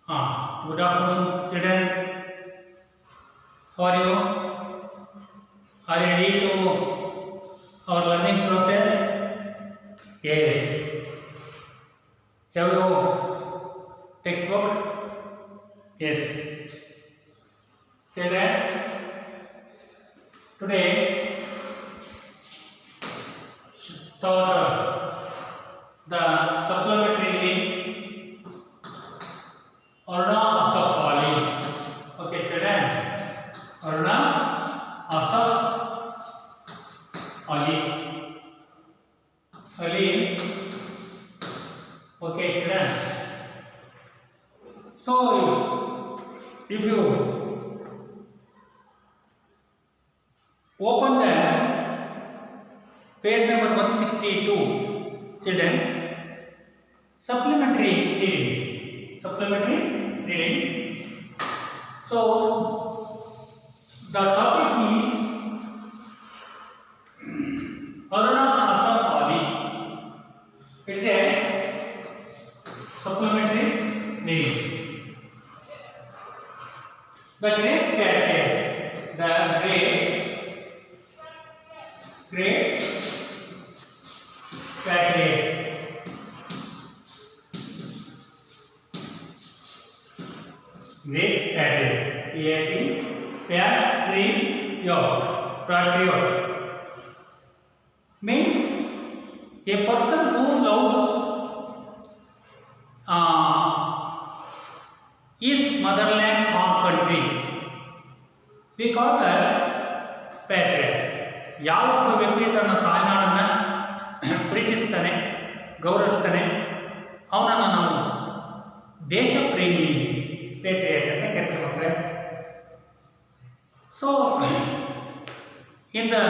Good afternoon, children. How are you? Are you ready to our learning process? Yes. Have you textbook? Yes. Children, today start the supplementary Aruna Asaf Ali. Okay, children. Aruna Asaf Ali. Ali. Okay, children. So, if you open the page number 162, children, supplementary reading. Supplementary reading. So, the topic is Aruna Asaf Ali. It is a supplementary reading. The great patriot, great patriot, great patriot, patriot means a person who loves his motherland or country. We call that patriot. ಯಾವ ಒಬ್ಬ ವ್ಯಕ್ತಿ ತನ್ನ ತಾಯ್ನಾಡನ್ನು ಪ್ರೀತಿಸ್ತಾನೆ, ಗೌರವಿಸ್ತಾನೆ, ಅವನನ್ನು ನಾವು ದೇಶ ಪ್ರೇಮಿ patriot ಅಂತ ಕರೀತಾರೆ. So, in the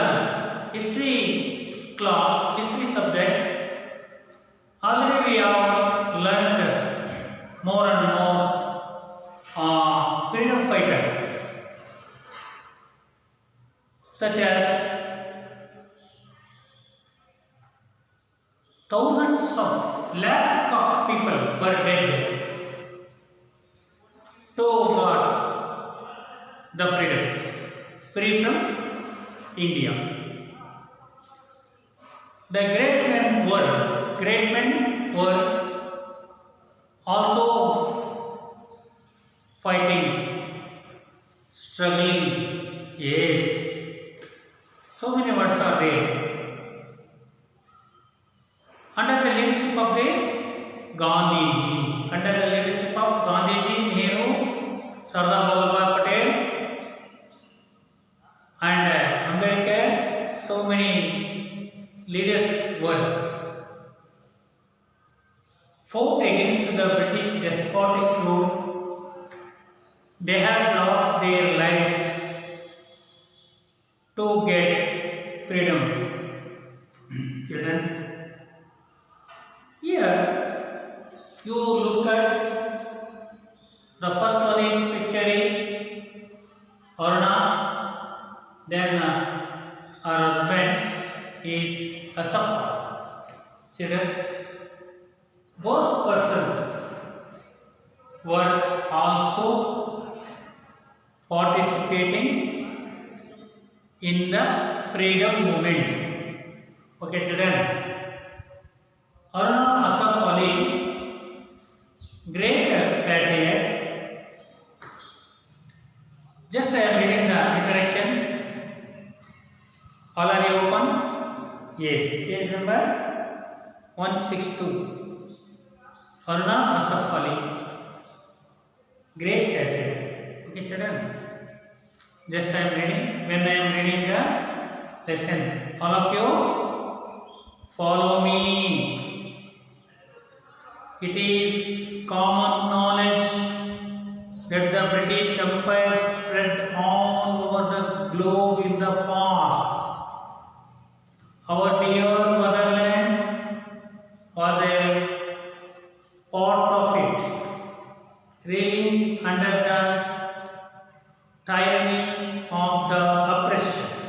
history class, history subject, already we have learned more and more freedom fighters, such as thousands of lakh of people were dead to got the freedom, free from India. The great men were also fighting, struggling. Yes, so many words are there. Under the leadership of the Gandhiji, under the leadership of Gandhiji, Nehru, Sardar Vallabhbhai Patel, and Ambedkar, so many leaders were fought against the British despotic rule. They have lost their lives to get freedom. Children, here you look at the first one in picture is Aruna, then her husband is Asaf. Children, both persons were also participating in the freedom movement. Okay, children. Aruna Asaf Ali, great patriot. Just I am reading the introduction. All are you open? Yes, page number 162. Aruna Asaf Ali, great patriot. Okay, children. Just I am reading. When I am reading the lesson, all of you follow me. It is common knowledge that the British Empire spread all over the globe in the past. Our dear motherland was a part of it, reeling under the tyranny of the oppressors.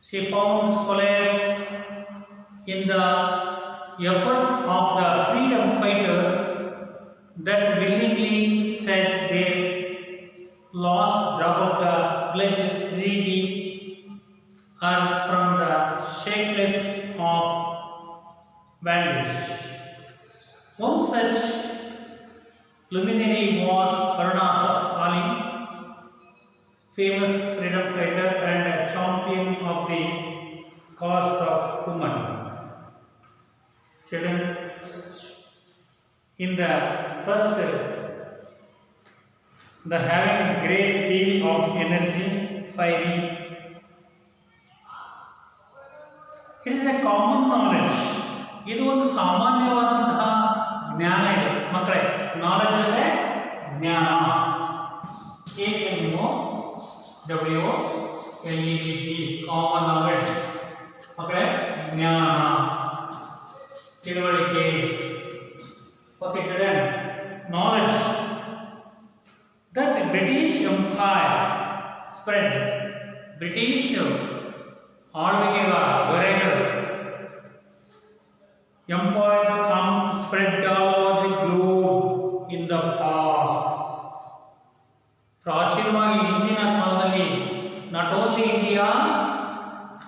She found solace in the effort of the freedom fighters that willingly shed their last drop of the blood redeem her from the shakeless of bondage. One such luminary was Aruna Asaf, famous freedom fighter and a champion of the cause of women. Children, in the first, the having great deal of energy, fiery. It is a common knowledge. ಇದು ಒಂದು ಸಾಮಾನ್ಯವಾದಂತಹ ಜ್ಞಾನ ಇದೆ ಮಕ್ಕಳೇ. Knowledge ಅಂದರೆ ಜ್ಞಾನ. KNOWLEDG common knowledge ಮಕ್ಕಳೇ, ಜ್ಞಾನ, ತಿಳುವಳಿಕೆ. Okay children, knowledge that British Empire spread. British ಆಳ್ವಿಕೆಗಾರರು empire some spread all over the globe in the past. ಪ್ರಾಚೀನವಾಗಿ ಹಿಂದಿನ ಕಾಲದಲ್ಲಿ not only India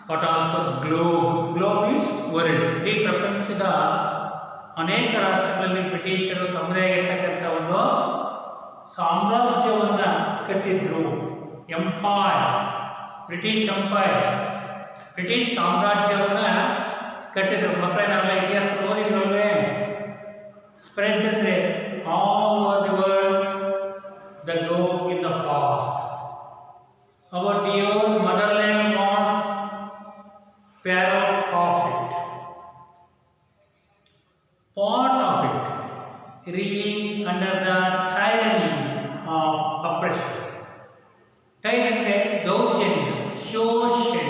but also globe means world. ಇಡೀ ಪ್ರಪಂಚದ ಅನೇಕ ರಾಷ್ಟ್ರಗಳಲ್ಲಿ ಬ್ರಿಟಿಷರು ತಮ್ಮದೇ ಆಗಿರ್ತಕ್ಕಂಥ ಒಂದು ಸಾಮ್ರಾಜ್ಯವನ್ನು ಕಟ್ಟಿದ್ರು. ಎಂಪೈರ್, ಬ್ರಿಟಿಷ್ ಎಂಪೈರ್, ಬ್ರಿಟಿಷ್ ಸಾಮ್ರಾಜ್ಯವನ್ನು ಕಟ್ಟಿದ್ರು. ಮಕ್ಕಳೇ, ನಾವೆಲ್ಲ ಇತಿಹಾಸ ಓದಿದ್ವಲ್ವೇ? ಸ್ಪ್ರೆಡ್ ಅಂದರೆ all over the world, the globe in the past. Our dear motherland was part of it, reeling under the tyranny of oppression. Tyranny, ದೌರ್ಜನ್ಯ, ಶೋಷಣೆ,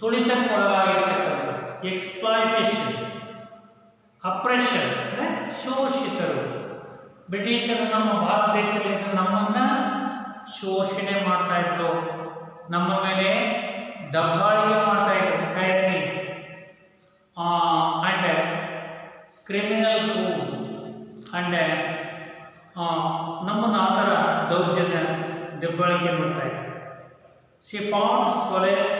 ತುಳಿತಕ್ಕೊಳಗಾಗಿರ್ತಕ್ಕಂಥ, ಎಕ್ಸ್ಪ್ಲಾಯ್ಟೇಷನ್, ಅಪ್ರೆಷನ್ ಅಂದರೆ ಶೋಷಿತರು. ಬ್ರಿಟಿಷರು ನಮ್ಮ ಭಾರತ ದೇಶದಲ್ಲಿ ನಮ್ಮನ್ನು ಶೋಷಣೆ ಮಾಡ್ತಾ ಇದ್ರು, ನಮ್ಮ ಮೇಲೆ ದಬ್ಬಾಳಿಕೆ ಮಾಡ್ತಾ ಇದ್ರು. Tyranny and criminal rule and ನಮ್ಮನ್ನು ಆ ಥರ ದೌರ್ಜನ್ಯ ದಬ್ಬಾಳಿಕೆ ಮಾಡ್ತಾ ಇದ್ರು. She found solace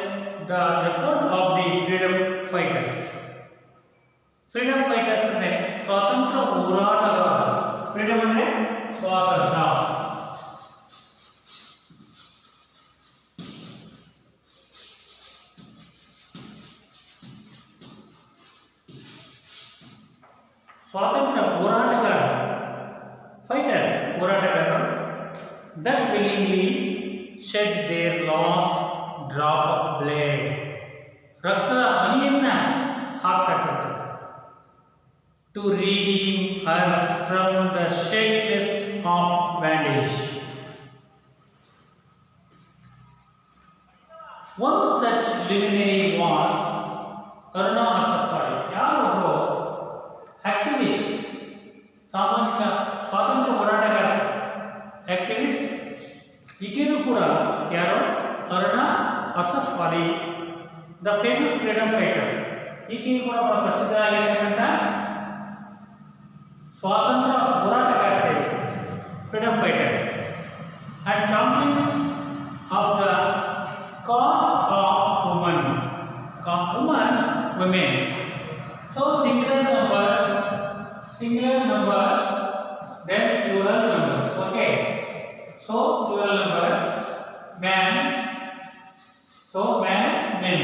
the effort of the freedom fighters. Freedom fighters ಅಂದರೆ ಸ್ವಾತಂತ್ರ್ಯ ಹೋರಾಟಗಾರರು. ಫ್ರೀಡಮ್ ಅಂದರೆ ಸ್ವಾತಂತ್ರ್ಯ. ಸ್ವಾತಂತ್ರ್ಯ ಹೋರಾಟಗಾರ, ಫೈಟರ್ಸ್, ಹೋರಾಟಗಾರರು, that willingly shed their last drop of blood, ರಕ್ತದ ಹನಿಯನ್ನು ಹಾಕ್ತಕ್ಕಂಥದ್ದು, to redeem her from the shakeless of bondage. One such luminary was Aruna Asaf. ಯಾರೊಬ್ಬರು ಆಕ್ಟಿವಿಸ್ಟ್, ಸಾಮಾಜಿಕ ಸ್ವಾತಂತ್ರ್ಯ ಹೋರಾಟಗಾರ, ಆಕ್ಟಿವಿಸ್ಟ್. ಈಗೇನು ಕೂಡ ಯಾರು? Aruna Asaf Ali, the famous freedom fighter. ಈಗೇನು ಕೂಡ ಬಹಳ ಪ್ರಸಿದ್ಧ ಆಗಿರ್ತಕ್ಕಂಥ ಸ್ವಾತಂತ್ರ್ಯ ಹೋರಾಟಗಾರ್ತೆ, freedom fighter and champions of the cause of woman. women. So singular number, then plural number. Okay. So plural number, man. So man, men.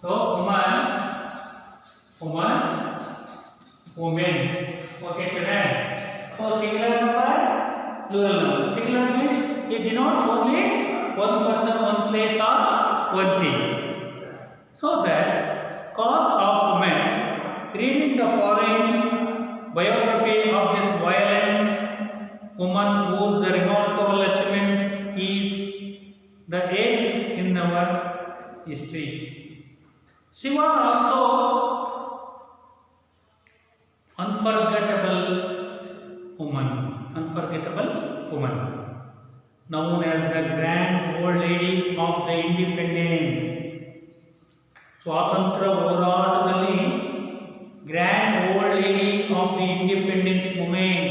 So woman, women. Okay, children. So singular number, plural number. Singular means it denotes only one person, one place, or one thing. So that cause of women, reading the following biography of this violent woman whose the remarkable achievement is the age in our history. She was also unforgettable woman, known as the grand old lady of the independence. ಸ್ವಾತಂತ್ರ್ಯ ಹೋರಾಟದಲ್ಲಿ grand old lady of the independence movement.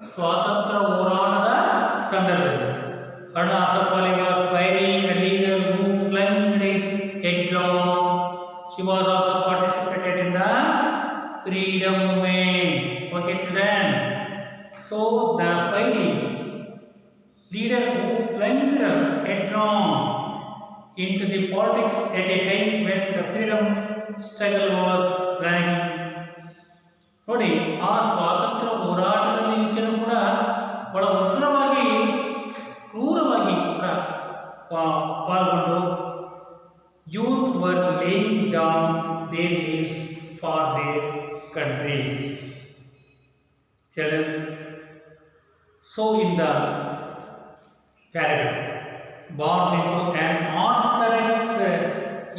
ಸ್ವಾತಂತ್ರ್ಯ ಹೋರಾಟದ ಸಂದರ್ಭದಲ್ಲಿ Aruna Asaf Ali was fiery, a leader who plunged headlong. She was also participated in the freedom movement. Okay, children. So the fiery leader who plunged headlong into the politics at a time when the freedom struggle was running. ನೋಡಿ ಆ ಸ್ವಾತಂತ್ರ್ಯ ಹೋರಾಟದಲ್ಲಿ ಈಕೆಯೂ ಕೂಡ ಬಹಳ ಉಗ್ರವಾಗಿ ಕ್ರೂರವಾಗಿ ಕೂಡ ಪಾಲ್ಗೊಂಡು youth were laying down their lives for their countries. So in the paragraph, born into an orthodox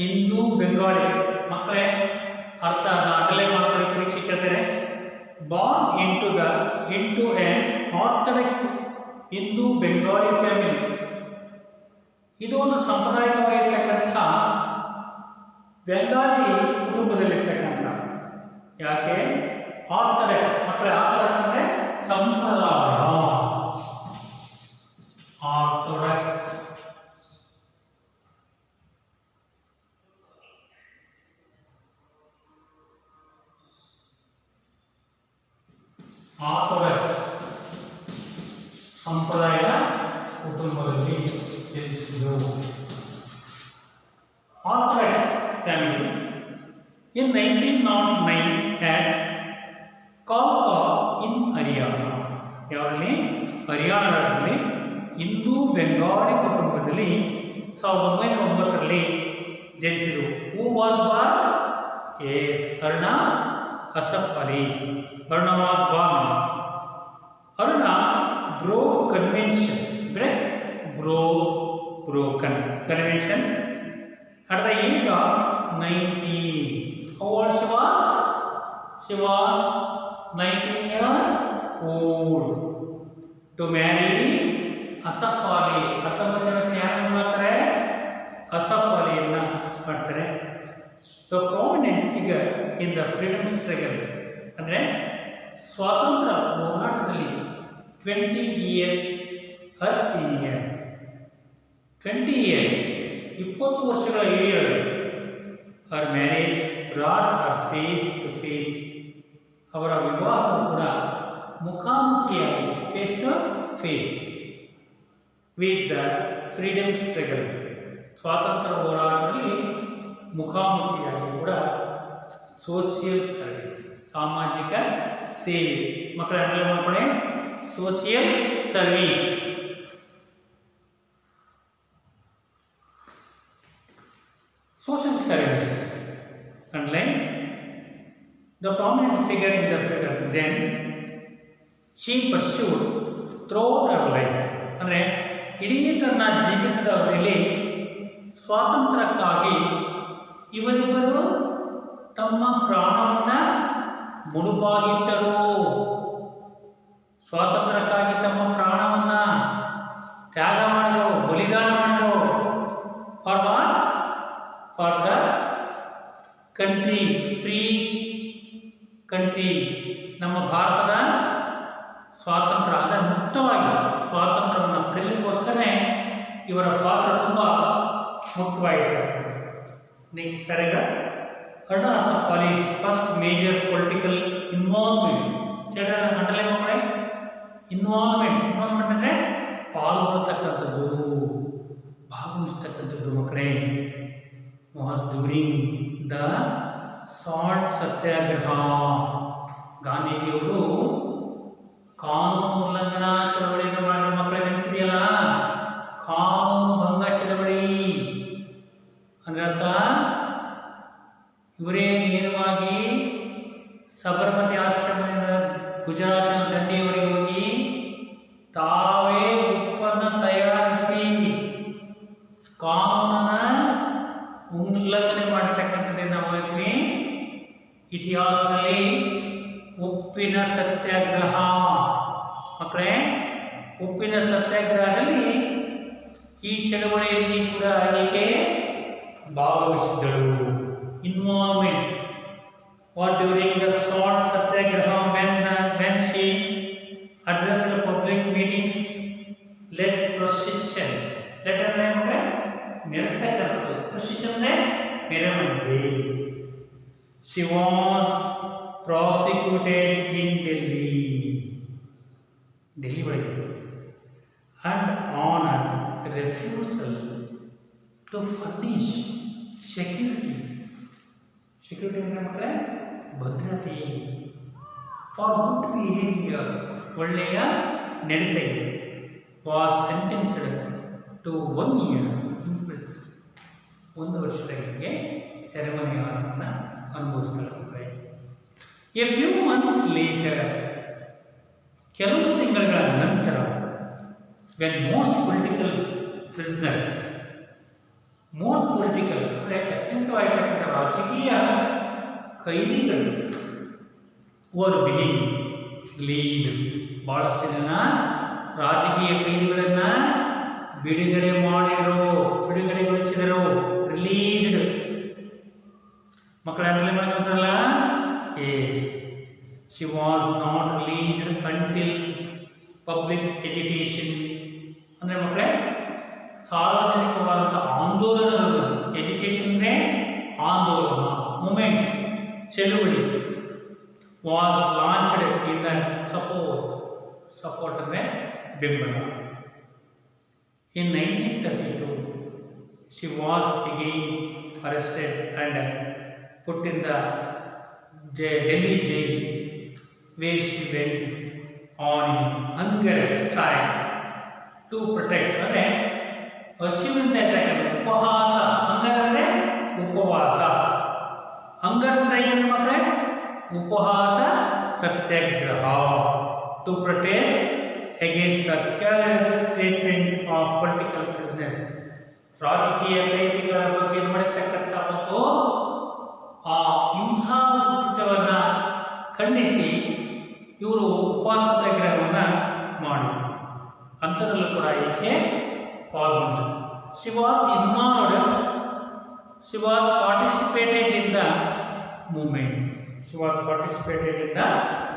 Hindu Bengali, ಮಕ್ಕಳೇ ಅರ್ಥ ಆಗಲೇ ಮಾಡ್ಕೊಳ್ಳಿ, ಪರೀಕ್ಷೆ ಕೇಳ್ತಾರೆ. born into an orthodox Hindu Bengali family. ಇದು ಒಂದು ಸಾಂಪ್ರದಾಯಿಕವಾಗಿರ್ತಕ್ಕಂಥ ಬೆಂಗಾಲಿ ಕುಟುಂಬದಲ್ಲಿರ್ತಕ್ಕಂಥ. ಯಾಕೆ ಆರ್ಥೋಡಾಕ್ಸ್ ಮಕ್ಕಳೇ? ಆರ್ಥೋಡಾಕ್ಸ್ ಅಂದರೆ ಸಂಪ್ರದಾಯ. ಆರ್ಥೋಡಾಕ್ಸ್ ಆರ್ಥೋಡಾಕ್ಸ್ ಸಂಪ್ರದಾಯ ಕುಟುಂಬದಲ್ಲಿ ಜನಿಸಿದರು. ಆರ್ಥೋಡಾಕ್ಸ್ ಫ್ಯಾಮಿಲಿ in 1909 at ಕಾಲ್ಕಾ ಇನ್ ಹರಿಯಾಣ. ಯಾವಲ್ಲಿ? ಹರಿಯಾಣ ರಾಜ್ಯದಲ್ಲಿ ಹಿಂದೂ ಬೆಂಗಾಲಿ ಕುಟುಂಬದಲ್ಲಿ 1909ರಲ್ಲಿ ಜನಿಸಿದರು. Who was born? Yes, Aruna Asaf Ali. Aruna was born. Aruna broke convention, broken conventions at the age of 19. How old she was? She was 19 years old to marry Asaf Ali. 19ನೇ ಯಾರು ಮಾಡ್ತಾರೆ? ಅಸಫ್ ಅಲಿಯನ್ನ ಮಾಡ್ತಾರೆ. The prominent figure in the freedom struggle, ಅಂದರೆ ಸ್ವಾತಂತ್ರ್ಯ ಹೋರಾಟದಲ್ಲಿ 20 years her senior. 20 years 20 ವರ್ಷಗಳ ಹಿರಿಯರು. her marriage brought her face to face. ಅವರ ವಿವಾಹವು ಕೂಡ ಮುಖಾಮುಖಿಯಾಗಿ, face to face with the freedom struggle. ಸ್ವಾತಂತ್ರ್ಯ ಹೋರಾಟದಲ್ಲಿ ಮುಖಾಮುಖಿಯಾಗಿ ಕೂಡ ಸೋಷಿಯಲ್ ಸರ್ವಿಸ್, ಸಾಮಾಜಿಕ ಸೇವೆ. ಮಕ್ಕಳ ಅರ್ಥ ಮಾಡ್ಕೊಳ್ಳಿ, social service. Social service. Underline the prominent figure in the figure. Then she pursued throughout her life. ಅಂದರೆ ಇಡೀ ತನ್ನ ಜೀವಿತದ ಅವಧಿಯಲ್ಲಿ ಸ್ವಾತಂತ್ರ್ಯಕ್ಕಾಗಿ ಇವರಿಬ್ಬರು ತಮ್ಮ ಪ್ರಾಣವನ್ನು ಮುಡುಪಾಗಿಟ್ಟರು. ಸ್ವಾತಂತ್ರ್ಯಕ್ಕಾಗಿ ತಮ್ಮ ಪ್ರಾಣವನ್ನು ತ್ಯಾಗ ಮಾಡಿದರು, ಬಲಿದಾನ ಮಾಡಿದರು. For what? For the country, free country, ನಮ್ಮ ಭಾರತದ ಸ್ವಾತಂತ್ರ್ಯ, ಅದರ ಮುಕ್ತವಾಗಿ ಸ್ವಾತಂತ್ರ್ಯವನ್ನು ಪಡೆಯಲಿಕ್ಕೋಸ್ಕರನೇ ಇವರ ಪಾತ್ರ ತುಂಬ ಮುಖ್ಯವಾಗಿದೆ. Next paragraph. Aruna Asaf Ali's first major political involvement. Children underline ಮಕ್ಕಳೇ, ಇನ್ವಾಲ್ವ್ಮೆಂಟ್ ಅಂದರೆ ಪಾಲ್ಗೊಳ್ತಕ್ಕಂಥದ್ದು, ಭಾಗವಹಿಸ್ತಕ್ಕಂಥದ್ದು ಮಕ್ಕಳೇ. Was during the salt satyagraha. ಗಾಂಧೀಜಿಯವರು ಕಾನೂನು ಉಲ್ಲಂಘನಾ ಚಳವಳಿಯನ್ನು ಮಾಡಿದ ಮಕ್ಕಳೇ, ನೆನಪಿದೆಯಲ್ಲ? ಕಾನೂನು ಭಂಗ ಚಳವಳಿ ಅಂದ್ರೆ ಅರ್ಥ ಇವರೇ ನೇರವಾಗಿ ಸಬರಮತಿ ಆಶ್ರಮದಿಂದ ಗುಜರಾತಿನ ದಂಡಿಯವರೆಗೆ ಹೋಗಿ ತಾವೇ ಉತ್ಪನ್ನ ತಯಾರಿಸಿ ಕಾನೂನನ್ನು ಉಲ್ಲಂಘನೆ ಮಾಡತಕ್ಕಂಥದ್ದನ್ನು ನಾವು ಹೇಳ್ತೀವಿ ಇತಿಹಾಸದಲ್ಲಿ ಉಪ್ಪಿನ ಸತ್ಯಾಗ್ರಹ. ಮಕ್ಕಳೇ, ಉಪ್ಪಿನ ಸತ್ಯಾಗ್ರಹದಲ್ಲಿ ಈ ಚಳವಳಿಯಲ್ಲಿ ಕೂಡ ಈಕೆ ಭಾಗವಹಿಸಿದಳು. Involvement or during the salt satyagraha when she addressed the public meetings, led processions. Let her name ನಡೆಸ್ತಕ್ಕಂಥದ್ದು ಪ್ರೊಸೆಷನ್ ಮೆರವಣಿಗೆ. She was prosecuted in Delhi ಒಳಗೆ and on a refusal to furnish security ಅಂದ್ರೆ ಮಕ್ಕಳೇ ಭದ್ರತೆ ಫಾರ್ ಗುಡ್ ಬಿಹೇವಿಯರ್ ಒಳ್ಳೆಯ ನಡತೆ was sentenced to 1 year in prison. 1 ವರ್ಷದವರೆಗೆ ಸೆರೆಮನಿಯನ್ನು ಅನುಭವಿಸ್ತಾರೆ. ಎ ಫ್ಯೂ ಮಂತ್ಸ್ ಲೇಟರ್, ಕೆಲವು ತಿಂಗಳ ನಂತರ, when most political prisoners, most political ಅಂದರೆ ಅತ್ಯಂತವಾಗಿರ್ತಕ್ಕಂಥ ರಾಜಕೀಯ ಕೈದಿಗಳು ವರ್ ಬೀಯಿಂಗ್ ರಿಲೀಸ್ಡ್, ಭಾಳಷ್ಟು ಜನ ರಾಜಕೀಯ ಕೈದಿಗಳನ್ನು ಬಿಡುಗಡೆಗೊಳಿಸಿದರು. ರಿಲೀಸ್ಡ್ ಮಕ್ಕಳ ಅರ್ಥ ಮಾಡ್ಕೊಂತಾರಲ್ಲ, as she was not released until public education. ಅಂದರೆ ಮಕ್ಕಳೇ ಸಾರ್ವಜನಿಕವಾದಂಥ ಆಂದೋಲನಗಳು, ಎಜುಕೇಷನ್ ಅಂದರೆ ಆಂದೋಲನ, ಮೂಮೆಂಟ್ಸ್, ಚಳುವಳಿ, was launched in the support ಅಂದರೆ ಬೆಂಬಲ. In 1932, she was again arrested and put in the Delhi jail, where she went on hunger strike to protect. ಅಂದರೆ ಹಸಿವಿಂದ ಉಪವಾಸ, ಹಂಗರ್ ಉಪವಾಸ, ಹಂಗರ್ ಸ್ಟ್ರೈಕ್ ಅಂದ್ರೆ ಮಕ್ಕಳೇ ಉಪವಾಸ ಸತ್ಯಾಗ್ರಹ, to protest against the careless treatment of political prisoners. ರಾಜಕೀಯ ಕೈದಿಗಳ ಬಗ್ಗೆ ಮಾಡತಕ್ಕಂಥ ಒಂದು ಆ ಹಿಂಸಾಕೃತ್ಯವನ್ನು ಖಂಡಿಸಿ ಇವರು ಉಪವಾಸ ಸತ್ಯಾಗ್ರಹವನ್ನು ಮಾಡಿ ಅಂಥದ್ರಲ್ಲೂ ಕೂಡ ಈಕೆ ಪಾಲ್ಗೊಂಡರು. She was involved, she was participated in the movement. She was participated in the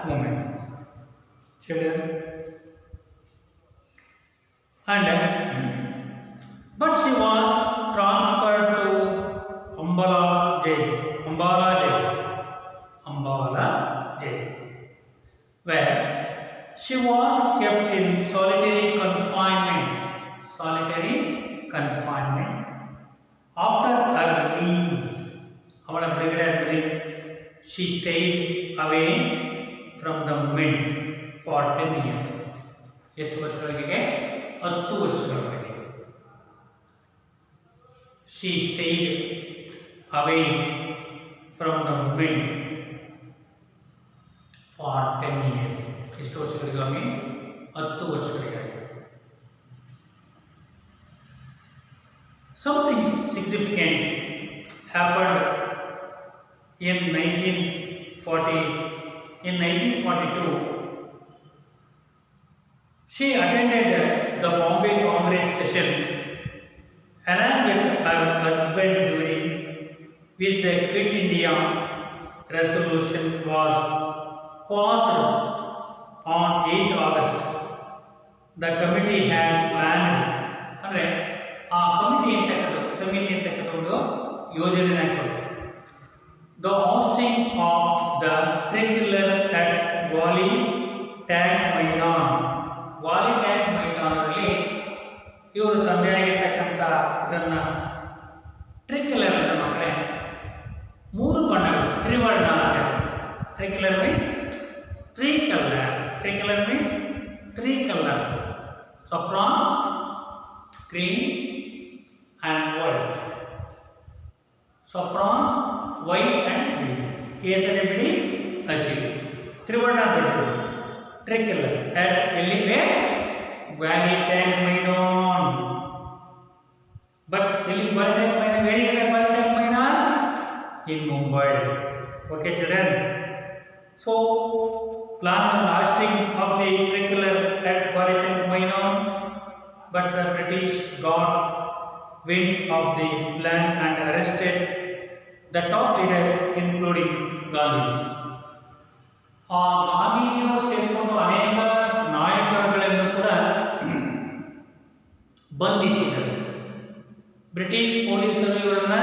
movement. Children, and but she was transferred to Ambala jail, where she was kept in solitary confinement. After her release, she stayed away from the men for 10 years. ಎಷ್ಟು ವರ್ಷಗಳಿಗೆ? 10 ವರ್ಷಗಳವರೆಗೆ. She stayed away from the men for 10 years. ಎಷ್ಟು ವರ್ಷಗಳಿಗಾಗಿ? 10 ವರ್ಷಗಳಿಗಾಗಿ. Something significant happened in 1942. She attended the Bombay Congress session along with her husband, during which the Quit India resolution was passed on 8 August. The committee had planned, ಅಂದರೆ ಆ committee ಸಮಿತಿ ಅಂತಕ್ಕಂಥ ಒಂದು ಯೋಜನೆ ಹಾಕಿದ್ರು. The hosting of the tricolour at Wali Tank ಮೈದಾನದಲ್ಲಿ ಇವರು ತಂದೆಯಾಗಿರ್ತಕ್ಕಂಥ ಇದನ್ನು ಟ್ರಿಕ್ಯುಲರ್ ಅಂತ ಮಕ್ಕಳೇ 3 ಬಣ್ಣಗಳು, ತ್ರಿವರ್ಣ ಅಂತ. Tricolour means 3 colour, saffron, green and white. saffron, white and green. ಕೇಸರಿ, ಬಿಳಿ, ಹಸಿರು, ತ್ರಿವರ್ಣ ಧ್ವಜಗಳು. ಟ್ರಿಕ್ಯುಲರ್ at ಎಲ್ಲಿವೆ? Valley tank Maidan. ಬಟ್ ಎಲ್ಲಿ valley tank Maidan? Where is the valley tank Maidan? In Mumbai. Okay children, so plan the blasting of the tricolour at Wali Tank Maidan, but the British got wind of the plan and arrested the top leaders including Gandhi. ಆ ಗಾಂಧೀಜಿಯವರು ಸೇರಿಕೊಂಡು ಅನೇಕ ನಾಯಕರುಗಳನ್ನು ಕೂಡ ಬಂಧಿಸಿದರು. British ಪೊಲೀಸರು ಇವರನ್ನ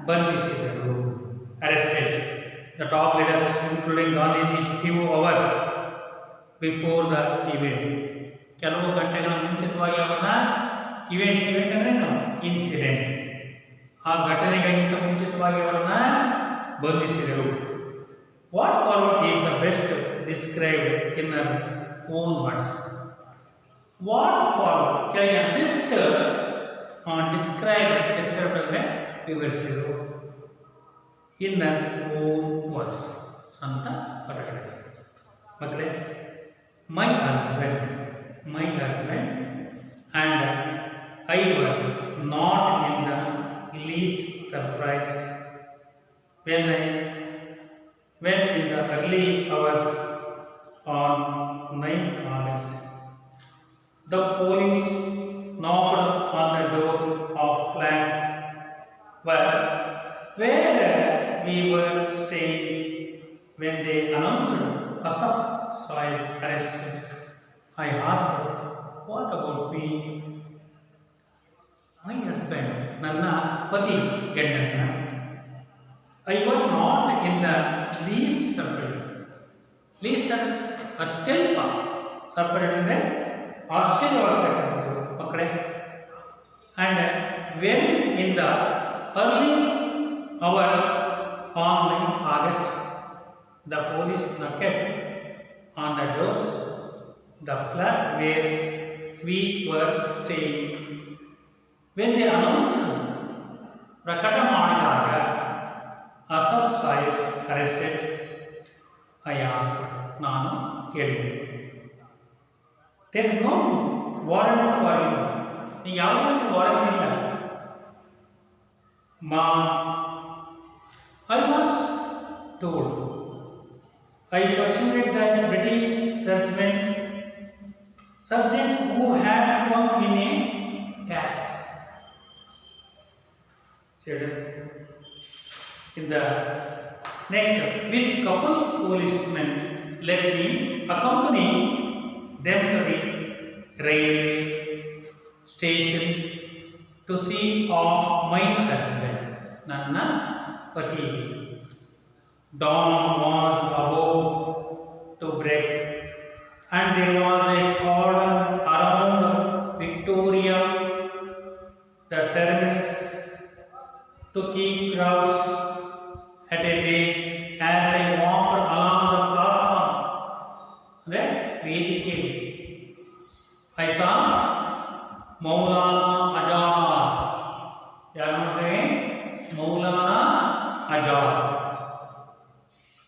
ಬಂಧಿಸಿದರು. Arrested the top leaders including Gandhiji few hours before the event. ಕೆಲವು ಗಂಟೆಗಳ ಮುಂಚಿತವಾಗಿ ಅವರನ್ನ ಇವೆಂಟ್ ಅಂದರೆ ಇನ್ಸಿಡೆಂಟ್, ಆ ಘಟನೆಗಳಿಗಿಂತ ಮುಂಚಿತವಾಗಿ ಅವರನ್ನ ಬಂಧಿಸಿದರು. What forward is the best described in our own words. What forward ಕೆಳಗೆ ಬೆಸ್ಟ್ ಡಿಸ್ಕ್ರೈಬ್ ಅಂದರೆ ವಿವರಿಸಿದರು ಇನ್ ಅವರ್ ಓನ್ ವರ್ಡ್ಸ್ ಅಂತ ಪದಗಳಿವೆ. ಮಕ್ಕಳೇ, my husband and I were not in the least surprised when in the early hours on 9th August the police knocked on the door of flat where we were staying. When they announced Asaf Saib arrested, I asked, what about me? My husband, ನನ್ನ ಪತಿ ಗಂಡನ, I was not in the least surprised. least ಅತ್ಯಲ್ಪ surprise ಅಂದರೆ ಆಶ್ಚರ್ಯವಾಗತಕ್ಕಂಥದ್ದು ಮಕ್ಕಳೇ. and when in the early hour on 9th August the police knocked on the doors the flat where we were staying. When they announced ಪ್ರಕಟ ಮಾಡಿದಾಗ Asaf Saheb arrested, I asked, ನಾನು ಕೇಳಿದೆ, there is no warrant for you, ಯಾವುದೇ warrant ಇಲ್ಲ. I was told, I persuaded the British sergeant who had come in a taxi. In the next, with couple policemen let me accompany them to the railway station to see off my husband. Nanna pati. Dawn was about to break, and there was a cordon around Victoria, the terminus, to keep crowds at a bay. As I walked along the platform, I saw Maulana Azad. Maulana Azad.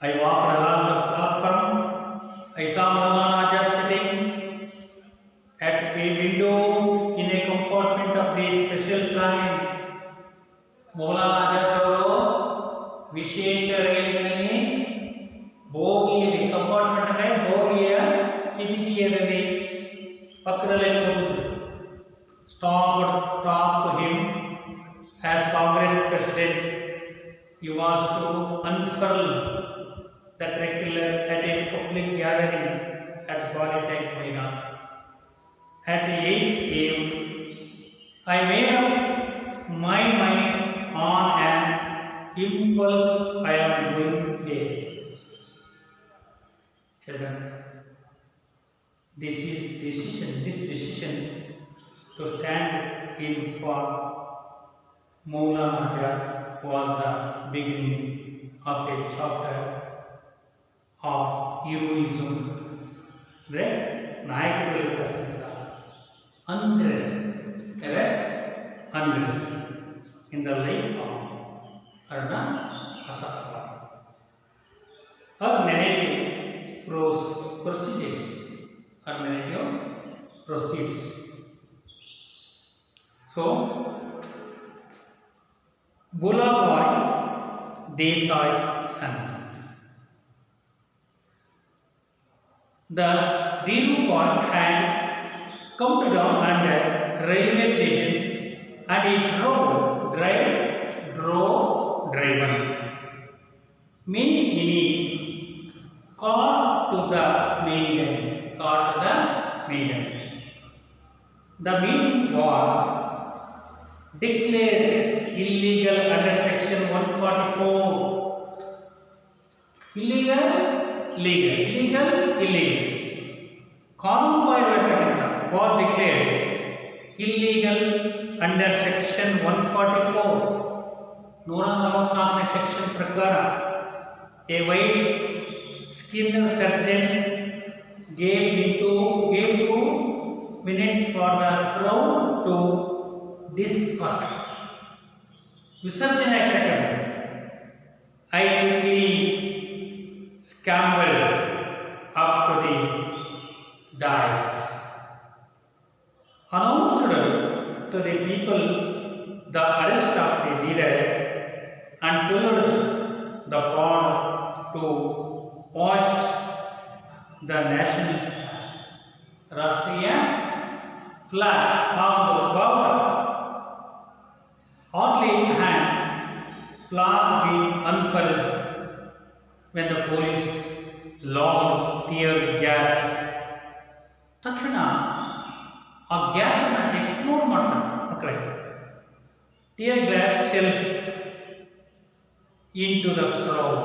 I walked along the platform. I saw Maulana Azad sitting at a window in a compartment of the special train. Maulana Azad ಅವರು ವಿಶೇಷ ರೈಲಿನಲ್ಲಿ ಬೋಗಿಯಲ್ಲಿ, compartment ಅಂದರೆ ಬೋಗಿಯ ಕಿಟಕಿಯಲ್ಲಿ ಪಕ್ಕದಲ್ಲೇ ಕೂತಿದ್ರು. Talked to him as Congress President. He was to unfurl the tricolor at a public gathering at Polytechnic Maidan. At 8 a.m., I made up my mind on an impulse I am doing today. Children, this decision to stand in for Maulana Azad was the beginning of a chapter of heroism. ನಾಯಕಗಳಿರ್ತಕ್ಕಂಥ unrest in the life of Arna Asaf. Her narrative proceeds. So, Bhulabhai Desai's son. The Dhirubhai had come to down at the railway station and he drove driven. Many is called to the maiden. Called to the maiden. The meeting was declared illegal under section 144. Illegal, legal, illegal, illegal. ಕಾನೂನು ಬಾಹಿರವಾಗಿರ್ತಕ್ಕಂಥ was declared illegal under section 144. 144ನೇ section ಪ್ರಕಾರ a white skinned surgeon gave 2 minutes for the crowd to discuss. ವಿಸರ್ಜನೆ ಆಗ್ತಕ್ಕಂಥ I quickly scrambled up to the dais, announced to the people the arrest of the leaders, and told the crowd to hoist the national Rashtriya flag on the border. Hardly a hand flag being unfurled when the police lobbed tear gas. ತಕ್ಷಣ ಆ ಗ್ಯಾಸನ್ನು explode ಮಾಡ್ತಾನೆ ಮಕ್ಕಳೇ. Tear gas shells in to the crowd.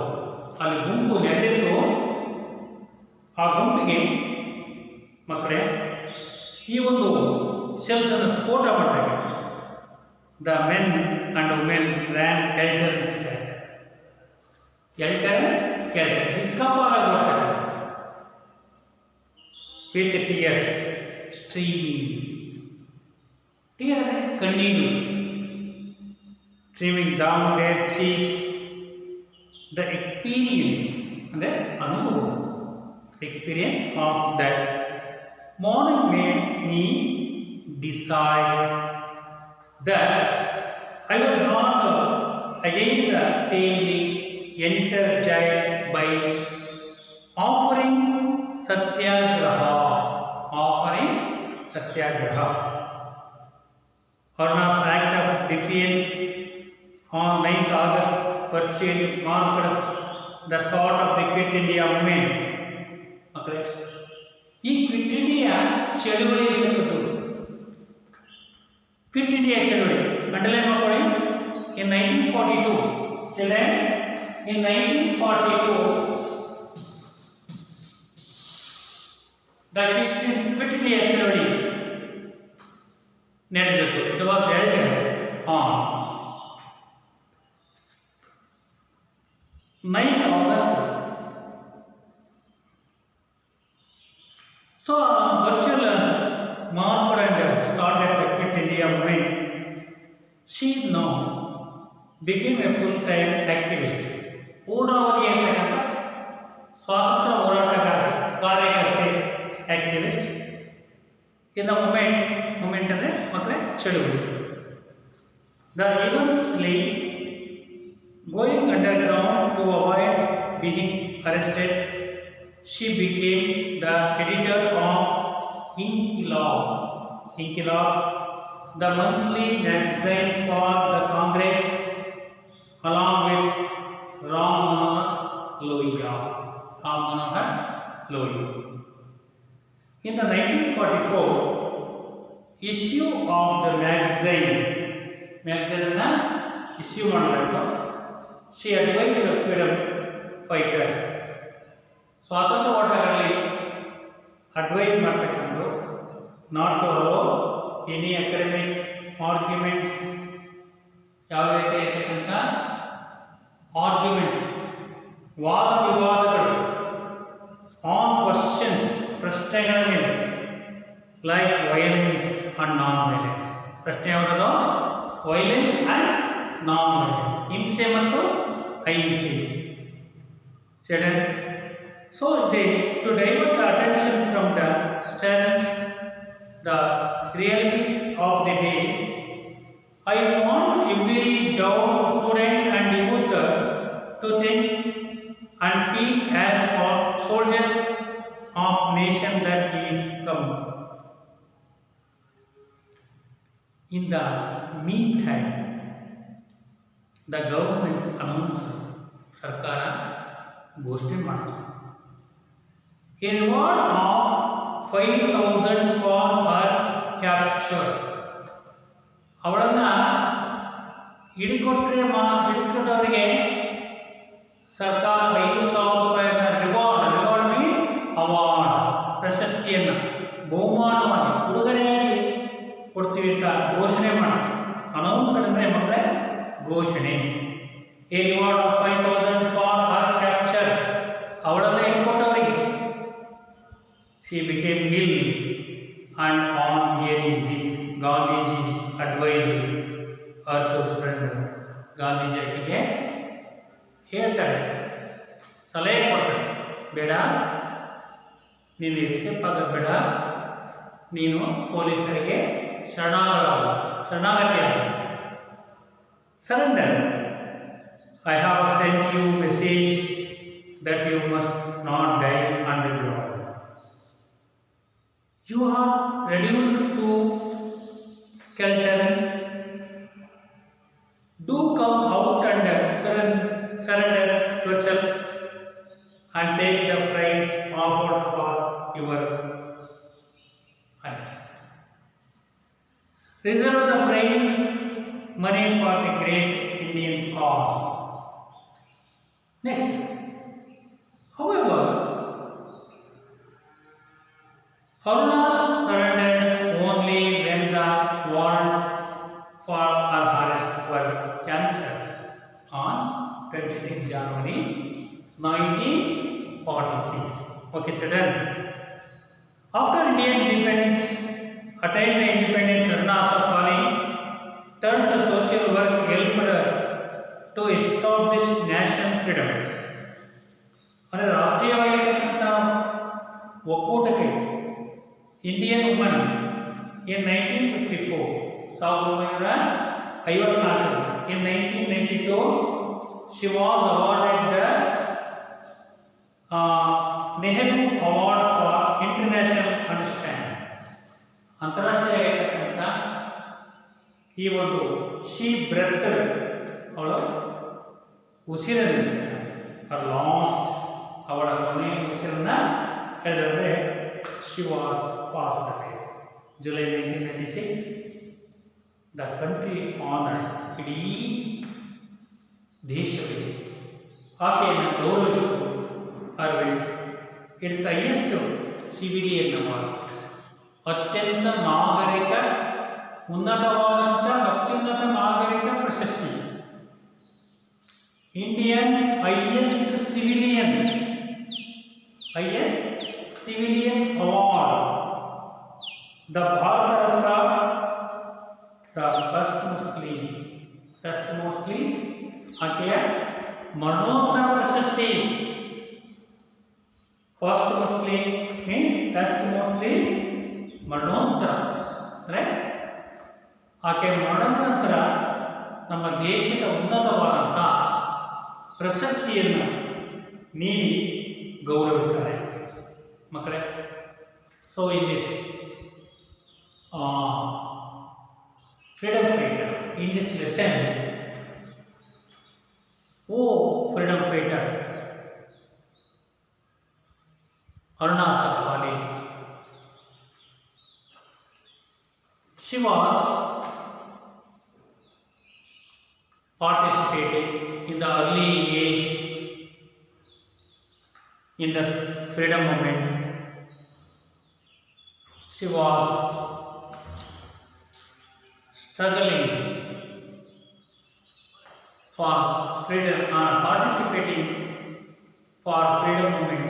ಅಲ್ಲಿ ಗುಂಪು ನೆರೆದಿತ್ತು. ಆ ಗುಂಪಿಗೆ ಮಕ್ಕಳೇ ಈ ಒಂದು ಸೆಲ್ಸ್ ಅನ್ನು ಸ್ಫೋಟ ಮಾಡ್ತಾರೆ. The men and women ran helter skelter ದಿಕ್ಕಾಪಾಲಾಗಿ ಬರ್ತಾರೆ. with tears streaming. Tear ಕಣ್ಣೀರು streaming down their cheeks. The experience ಅಂದರೆ ಅನುಭವ, experience of that morning made me decide that I would not again tamely enter jail by offering satyagraha. Arna's act of defiance on 9th August virtually marked the start of the Quit India movement. Okay. ಈ quit India ಚಳುವಳಿ ಇರಬಹುದು. Quit India ಚಳುವಳಿ underline ಮಾಡ್ಕೊಳ್ಳಿ. In 1942, children, in 1942 the Quit India ಚಳುವಳಿ ನಡೆದಿತ್ತು. It was held on 9th August. So virtual marked and started the Quit India movement. She now became a full-time activist. ಪೂರ್ಣಾವಧಿ ಅಂತಕ್ಕಂಥ ಸ್ವಾತಂತ್ರ್ಯ ಹೋರಾಟಗಾರ, ಕಾರ್ಯಕರ್ತೆ, activist in the movement ಅಂದರೆ ಮಕ್ಕಳೇ ಚಳುವಳಿ. The eventually going underground to avoid being arrested, she became the editor of Inkilab, the monthly magazine for the Congress, along with Ram Manohar Lohia. In the 1944 issue of the magazine issue ಮಾಡಲಾಯಿತು. She advised the freedom fighters. ಸ್ವಾತಂತ್ರ್ಯ ಹೋರಾಟಗಾರರಲ್ಲಿ advice ಮಾಡ್ತಕ್ಕಂಥದ್ದು not to allow any academic arguments, ಯಾವುದೇ ರೀತಿ ಇರತಕ್ಕಂಥ argument, ವಾದ ವಿವಾದಗಳು on questions, ಪ್ರಶ್ನೆಗಳ ಮೇಲೆ, like violence and non-violence. ಪ್ರಶ್ನೆ ಯಾವುದೋ ವೈಲೆನ್ಸ್ ಆ್ಯಂಡ್ non-violence, ಹಿಂಸೆ ಮತ್ತು ಅಹಿಂಸೆ. So to divert the attention from the realities of the day, I want every down student and youth to think and feel as for soldiers of nation that is come. In the meantime, the government announce ಸರ್ಕಾರ ಘೋಷಣೆ ಮಾಡಿತು A reward of 5,000 for her capture. ಅವಳನ್ನು ಹಿಡಿಕೊಟ್ಟವರಿಗೆ ಸರ್ಕಾರ 5,000 ರೂಪಾಯಿನ reward means award, ಪ್ರಶಸ್ತಿಯನ್ನು ಬಹುಮಾನವಾಗಿ ಉಡುಗೊರೆಯಾಗಿ ಕೊಡ್ತೀವಿ ಅಂತ ಘೋಷಣೆ ಮಾಡಿ. ಅನೌನ್ಸ್ ಅಂದರೆ ಮಕ್ಕಳೇ ಘೋಷಣೆ. A reward of 5,000 for her capture, ಅವಳನ್ನು ಹಿಡಿಕೊಟ್ಟವರಿಗೆ. She became ill, and on hearing this, Gandhiji advised her to surrender. Gandhiji ಆಕೆಗೆ ಹೇಳ್ತಾರೆ, ಸಲಹೆ ಕೊಡ್ತಾರೆ, ಬೇಡ ನೀನು ಎಸ್ಕೇಪ್ ಆಗೋದು ಬೇಡ, ನೀನು ಪೊಲೀಸರಿಗೆ ಶರಣಾಗತಿ ಆಗ. Surrender. I have sent you message that you must not die underground. You are reduced to skeleton. Do come out and surrender yourself and take the prize offered for your life. Reserve the prize money for the great Indian cause. Next, however, Haruna surrendered only when the warrants for her arrest were cancelled on 26 January 1946. Okay, children. After Indian independence, attained the independence, Haruna Asaf turned to social work, helped to establish national freedom. ಅಂದರೆ ರಾಷ್ಟ್ರೀಯವಾಗಿರ್ತಕ್ಕಂಥ ಒಕ್ಕೂಟಕ್ಕೆ Indian woman in 1954, 1954. In 1992, she was awarded the Nehru Award for International Understanding. ಅಂತಾರಾಷ್ಟ್ರೀಯ ಆಗಿರ್ತಕ್ಕಂಥ ಈ ಒಂದು she breath ಅವಳು ಉಸಿರನ್ನು last ಅವಳ ಕೊನೆಯ ಉಸಿರನ್ನು ಹೇಳಿದ್ರೆ she was passed away. July 1996, the country honored ಇಡೀ ದೇಶವಿದೆ ಆಕೆಯನ್ನು ಗೌರವಿಸಿತು. Awarded its highest civilian award, ಅತ್ಯಂತ ನಾಗರಿಕ ಅತ್ಯುನ್ನತ ನಾಗರಿಕ ಪ್ರಶಸ್ತಿ. Indian highest civilian award, the Bharat Ratna, the first mostly ಆಕೆಯ ಮರಣೋತ್ತರ ಪ್ರಶಸ್ತಿ. ಫಸ್ಟ್ ಮೋಸ್ಟ್ಲಿ ಮೀನ್ಸ್ ಮೋಸ್ಟ್ಲಿ ಮರಣೋತ್ತರ ಅಂದರೆ ಆಕೆಯ ಮರಣದ ನಂತರ ನಮ್ಮ ದೇಶದ ಉನ್ನತವಾದಂಥ ಪ್ರಶಸ್ತಿಯನ್ನು ನೀಡಿ ಗೌರವಿಸಿದ್ದಾರೆ ಮಕ್ಕಳೇ. So in this freedom fighter, in this lesson, freedom fighter Haruna Asaf, she was participating in the early age in the freedom movement. She was struggling for freedom, participating for freedom movement.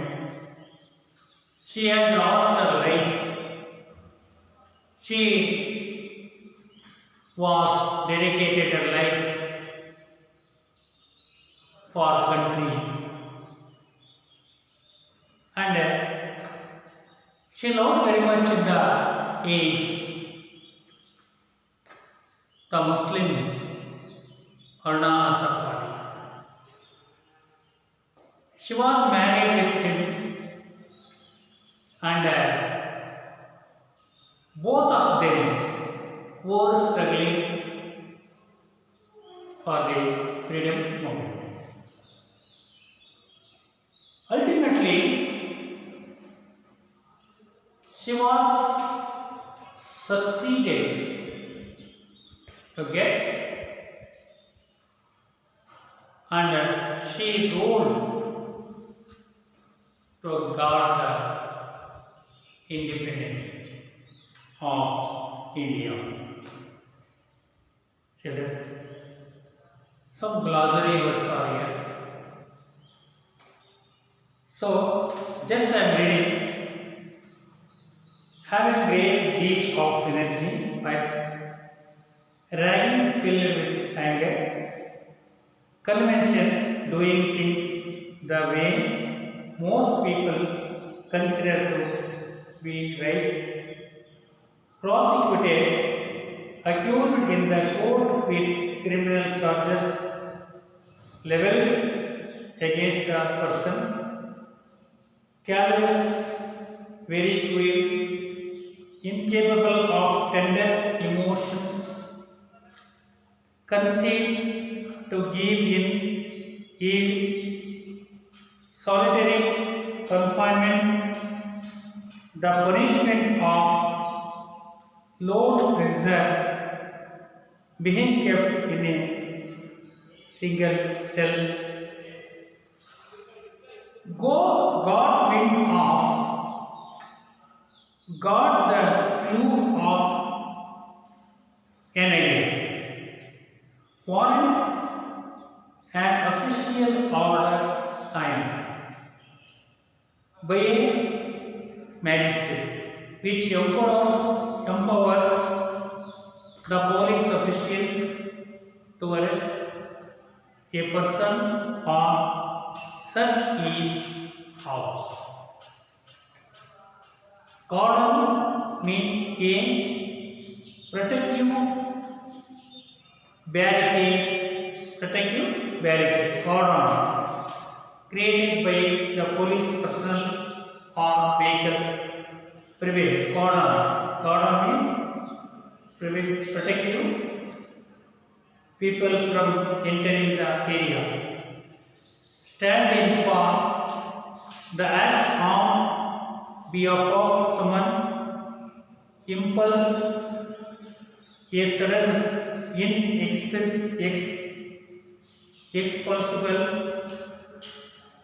She had lost her life. She was dedicated her life for country, and she loved very much in the age the Muslim Haruna Asaf. She was married with him, and both of them were struggling for the freedom movement. Ultimately, she was succeeded to get, and she ruled to guard the independence of India. Children, some glossary words are here. So, just I am reading. Have a great deal of energy, first, raving filled with anger, convention, doing things the way most people consider to be right, prosecuted, accused in the court with criminal charges leveled against the person, callous, very cruel, incapable of tender emotions, conceived to give in, yield, solitary confinement, the punishment of lone prisoner being kept in a single cell, God wind off, got the clue of an idea, warrant an official order signed by a magistrate, which empowers the police official to arrest a person on such his house. Cordon means a protective barricade, cordon, created by the police personnel or vehicles. Prevent, cordon means protective people from entering the area. Stand in for the act on behalf of someone, impulse, a sudden inexpulsible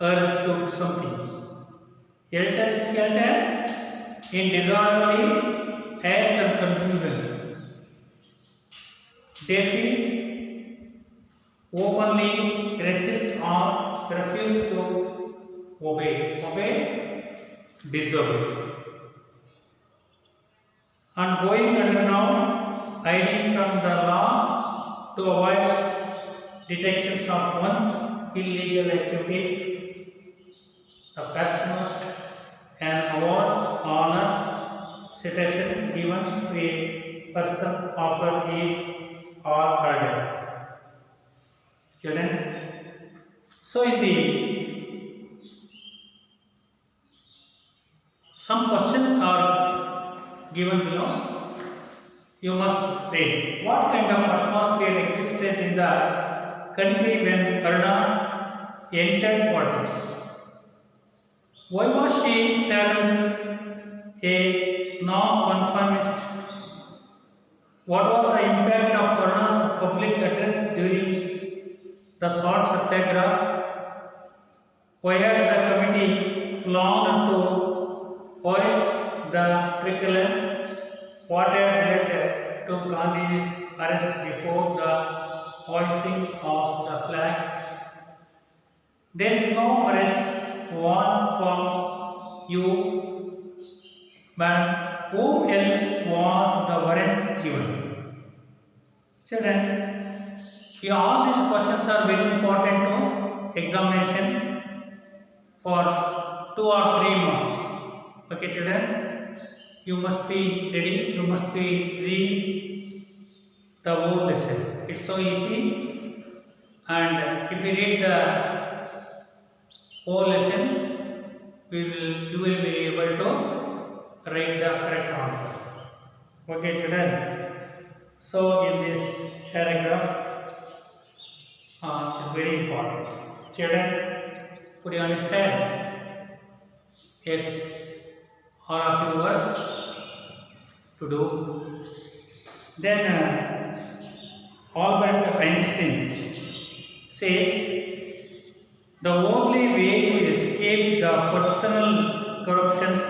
urge to something. Skelter in disorderly haste and confusion. Defy, openly resist or refuse to obey, disobey. And going underground, hiding from the law to avoid detections of one's illegal activities, the customers an award, honor, citation given to a person after his or her death. Children, so in the some questions are given below. You must read. What kind of atmosphere existed in the country when Aruna entered politics? Why was she termed a non-conformist? What was the impact of Aruna's public address during the Salt Satyagraha? Why had the committee planned to hoist the tricolour? What had led to Gandhi's arrest before the hoisting of the flag? There is no arrest warrant for you, but whom else was the warrant given? Children, all these questions are very important to examination for 2 or 3 marks. Okay, children, you must be ready. You must be read the whole lesson. It's so easy, and if you read the whole lesson, you will be able to write the correct answer. Okay, children. So in this paragraph, is very important. Children, could you understand? Yes, all of you work to do. Then Albert Einstein says the only way to escape the personal corruptions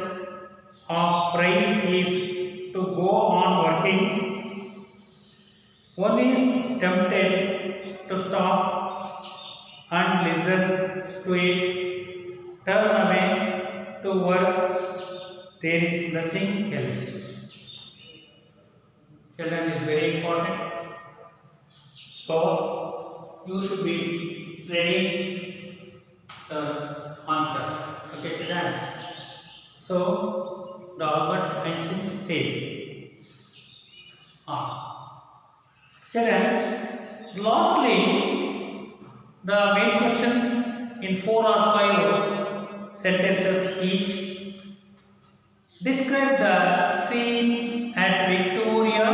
of price is to go on working. One is tempted to stop and listen to it, turn away to work. There is nothing else. Children, is very important. So you should be ready the answer. Okay, children. So the Albert Einstein says. Children, lastly, the main questions in 4 or 5 sentences each. Describe the scene at Victoria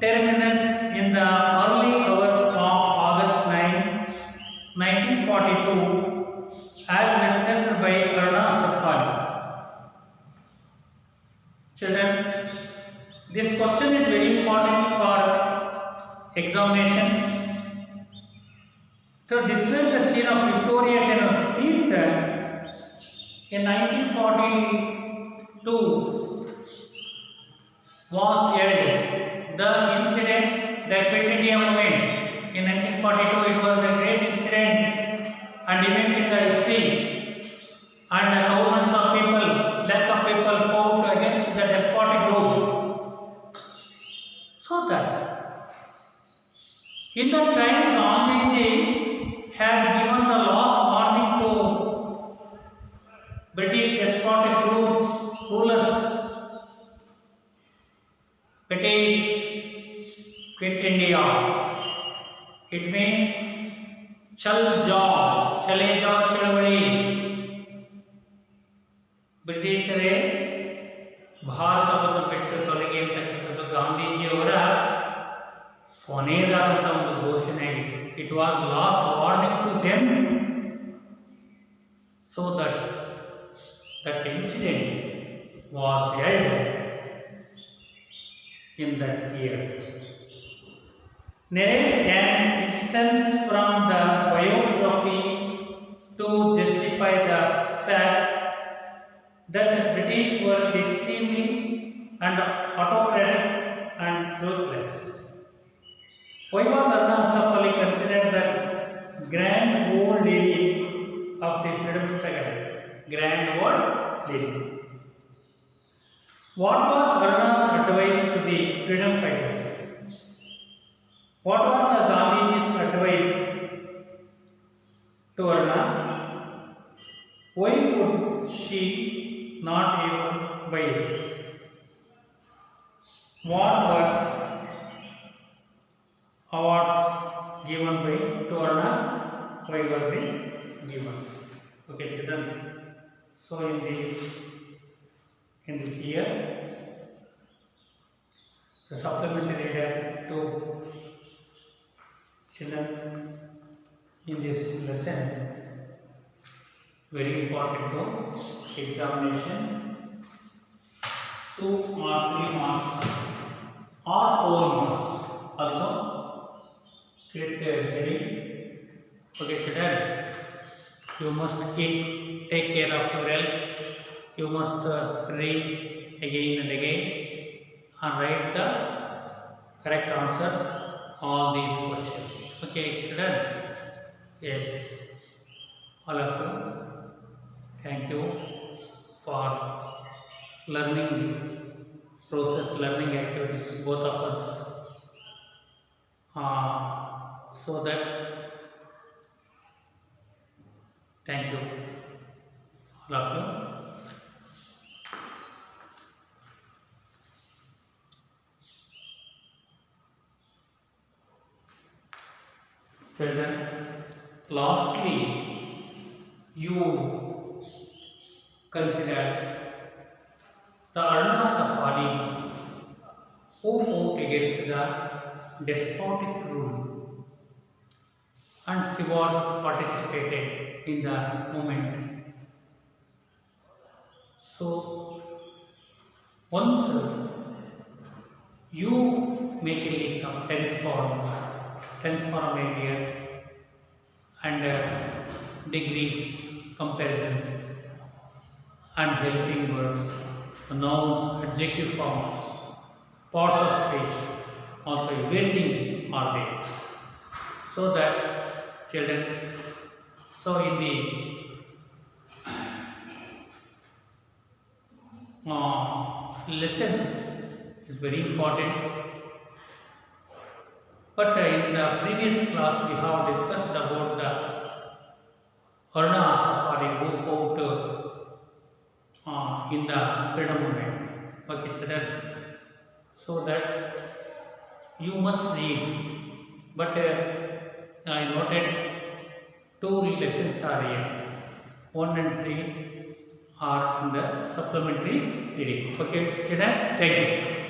Terminus in the early hours of August 9, 1942, as witnessed by Aruna Safari. Children, this question is very important for examination. So, describe the scene of Victoria Terminus. Please, in 1942 was held. The incident, the Quit India movement in 1942, it was a great incident and event in the history, and thousands of people, lakhs of people fought against the despotic rule. So that in that time, Gandhiji had given the last warning to British despotic rulers. British quit India. It means chal jao, chale jao चलवड़ी. ಬ್ರಿಟಿಷರೇ ಭಾರತವನ್ನು ಬಿಟ್ಟು ತೊಲಗಿ ಅಂತಕ್ಕಂಥದ್ದು ಗಾಂಧೀಜಿಯವರ ಕೊನೆಯದಾದಂಥ ಒಂದು ಘೋಷಣೆ. It was last warning to them, so that incident was held in that year. Narrate an instance from the biography to justify the fact that the British were extremely and autocratic and ruthless. Why was Aruna Asaf Ali considered the grand old lady of the freedom struggle? Grand old lady. What was Aruna's advice to the freedom fighters? What was the Gandhiji's advice to Aruna? Why could she not even buy it? What were awards given by to Aruna? Why were they given? Okay, children. So in this year, the supplementary reader to children in this lesson, very important to examination, 2 or 3 marks or 4 marks also. Create a heading. Okay, children, you must take care of your health. You must read again and again and write the correct answer all these questions. Okay, children? Yes, all of you. Thank you for learning the process, learning activities, both of us, so that. Thank you, all of you. Children, lastly, you consider the Aruna Asaf Ali who fought against the despotic rule. and she was participated in the movement. So once you make a list of tens form area and degrees, comparisons, and helping words, nouns, adjective forms, parts of speech, also everything are there. So that children, so in the lesson is very important. But in the previous class we have discussed about the Aruna Safari who fought in the freedom movement. Okay, children. So that you must read. But I noted two lessons are here. 1 and 3 are in the supplementary reading. Okay, children. Thank you.